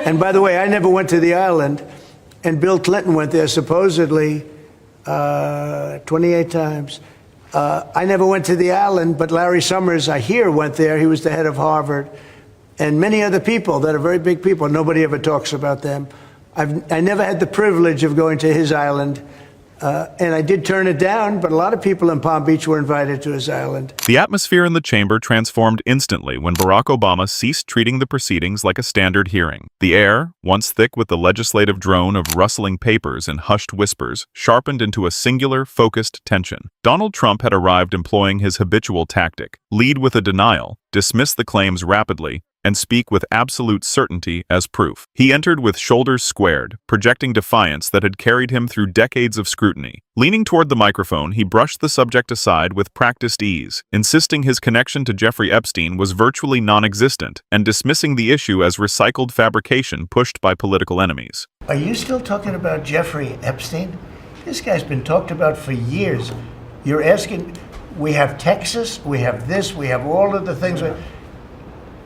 And by the way, I never went to the island, and Bill Clinton went there supposedly 28 times. I never went to the island, but Larry Summers, I hear, went there. He was the head of Harvard. And many other people that are very big people. Nobody ever talks about them. I never had the privilege of going to his island. And I did turn it down, but a lot of people in Palm Beach were invited to his island. The atmosphere in the chamber transformed instantly when Barack Obama ceased treating the proceedings like a standard hearing. The air, once thick with the legislative drone of rustling papers and hushed whispers, sharpened into a singular, focused tension. Donald Trump had arrived employing his habitual tactic: lead with a denial, dismiss the claims rapidly, and speak with absolute certainty as proof. He entered with shoulders squared, projecting defiance that had carried him through decades of scrutiny. Leaning toward the microphone, he brushed the subject aside with practiced ease, insisting his connection to Jeffrey Epstein was virtually non-existent and dismissing the issue as recycled fabrication pushed by political enemies. Are you still talking about Jeffrey Epstein? This guy's been talked about for years. You're asking, we have Texas, we have this, we have all of the things.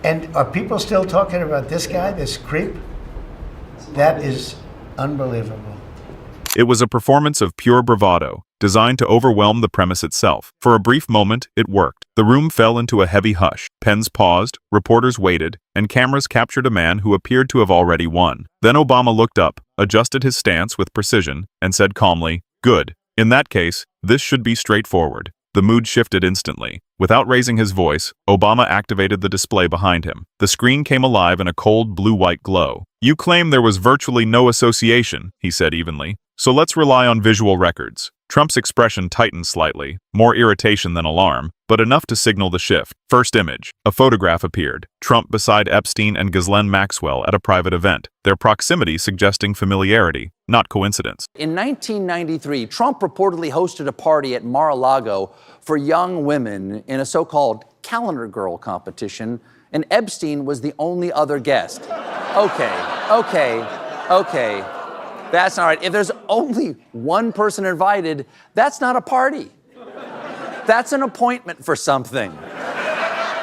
And are people still talking about this guy, this creep? That is unbelievable. It was a performance of pure bravado, designed to overwhelm the premise itself. For a brief moment, it worked. The room fell into a heavy hush. Pens paused, reporters waited, and cameras captured a man who appeared to have already won. Then Obama looked up, adjusted his stance with precision, and said calmly, "Good. In that case, this should be straightforward." The mood shifted instantly. Without raising his voice, Obama activated the display behind him. The screen came alive in a cold blue-white glow. "You claim there was virtually no association," he said evenly. "So let's rely on visual records." Trump's expression tightened slightly, more irritation than alarm, but enough to signal the shift. First image. A photograph appeared. Trump beside Epstein and Ghislaine Maxwell at a private event, their proximity suggesting familiarity, not coincidence. In 1993, Trump reportedly hosted a party at Mar-a-Lago for young women in a so-called calendar girl competition, and Epstein was the only other guest. Okay. That's not right. If there's only one person invited, that's not a party. That's an appointment for something.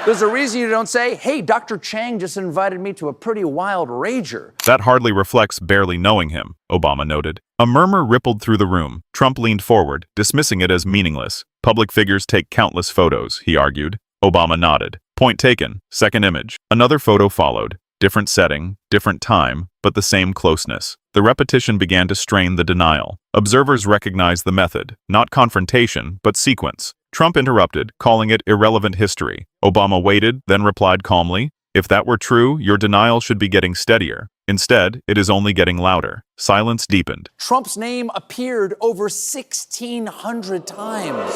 There's a reason you don't say, "Hey, Dr. Chang just invited me to a pretty wild rager." That hardly reflects barely knowing him, Obama noted. A murmur rippled through the room. Trump leaned forward, dismissing it as meaningless. Public figures take countless photos, he argued. Obama nodded. Point taken. Second image. Another photo followed. Different setting, different time, but the same closeness. The repetition began to strain the denial. Observers recognized the method, not confrontation, but sequence. Trump interrupted, calling it irrelevant history. Obama waited, then replied calmly, "If that were true, your denial should be getting steadier. Instead, it is only getting louder." Silence deepened. Trump's name appeared over 1,600 times.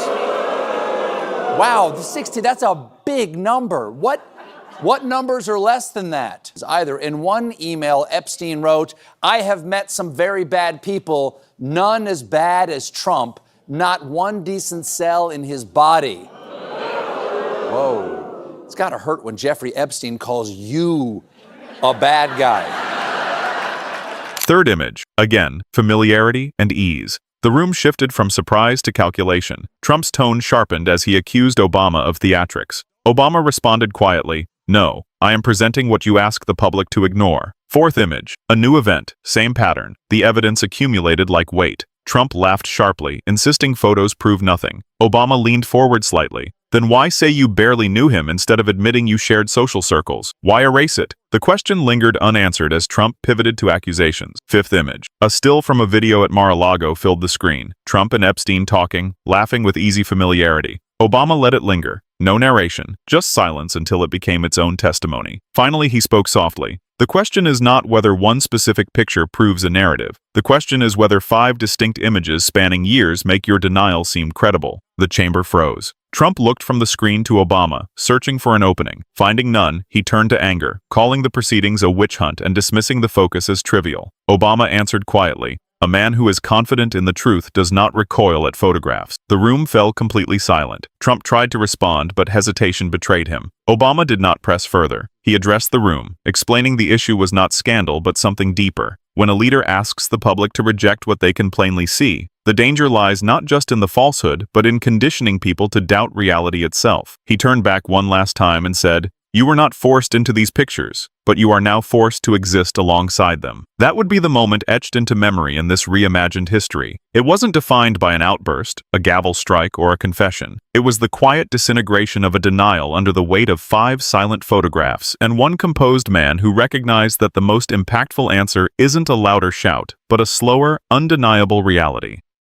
Wow, that's a big number. What numbers are less than that? Either in one email, Epstein wrote, "I have met some very bad people, none as bad as Trump, not one decent cell in his body." Whoa. It's gotta hurt when Jeffrey Epstein calls you a bad guy. Third image. Again, familiarity and ease. The room shifted from surprise to calculation. Trump's tone sharpened as he accused Obama of theatrics. Obama responded quietly, "No, I am presenting what you ask the public to ignore." Fourth image. A new event, same pattern. The evidence accumulated like weight. Trump laughed sharply, insisting photos prove nothing. Obama leaned forward slightly. "Then why say you barely knew him instead of admitting you shared social circles? Why erase it?" The question lingered unanswered as Trump pivoted to accusations. Fifth image. A still from a video at Mar-a-Lago filled the screen. Trump and Epstein talking, laughing with easy familiarity. Obama let it linger. No narration, just silence until it became its own testimony. Finally, he spoke softly. "The question is not whether one specific picture proves a narrative. The question is whether 5 distinct images spanning years make your denial seem credible." The chamber froze. Trump looked from the screen to Obama, searching for an opening. Finding none, he turned to anger, calling the proceedings a witch hunt and dismissing the focus as trivial. Obama answered quietly, "A man who is confident in the truth does not recoil at photographs." The room fell completely silent. Trump tried to respond, but hesitation betrayed him. Obama did not press further. He addressed the room, explaining the issue was not scandal but something deeper. When a leader asks the public to reject what they can plainly see, the danger lies not just in the falsehood, but in conditioning people to doubt reality itself. He turned back one last time and said, You were not forced into these pictures, but you are now forced to exist alongside them. That would be the moment etched into memory in this reimagined history. It wasn't defined by an outburst, a gavel strike, or a confession. It was the quiet disintegration of a denial under the weight of 5 silent photographs and one composed man who recognized that the most impactful answer isn't a louder shout, but a slower, undeniable reality.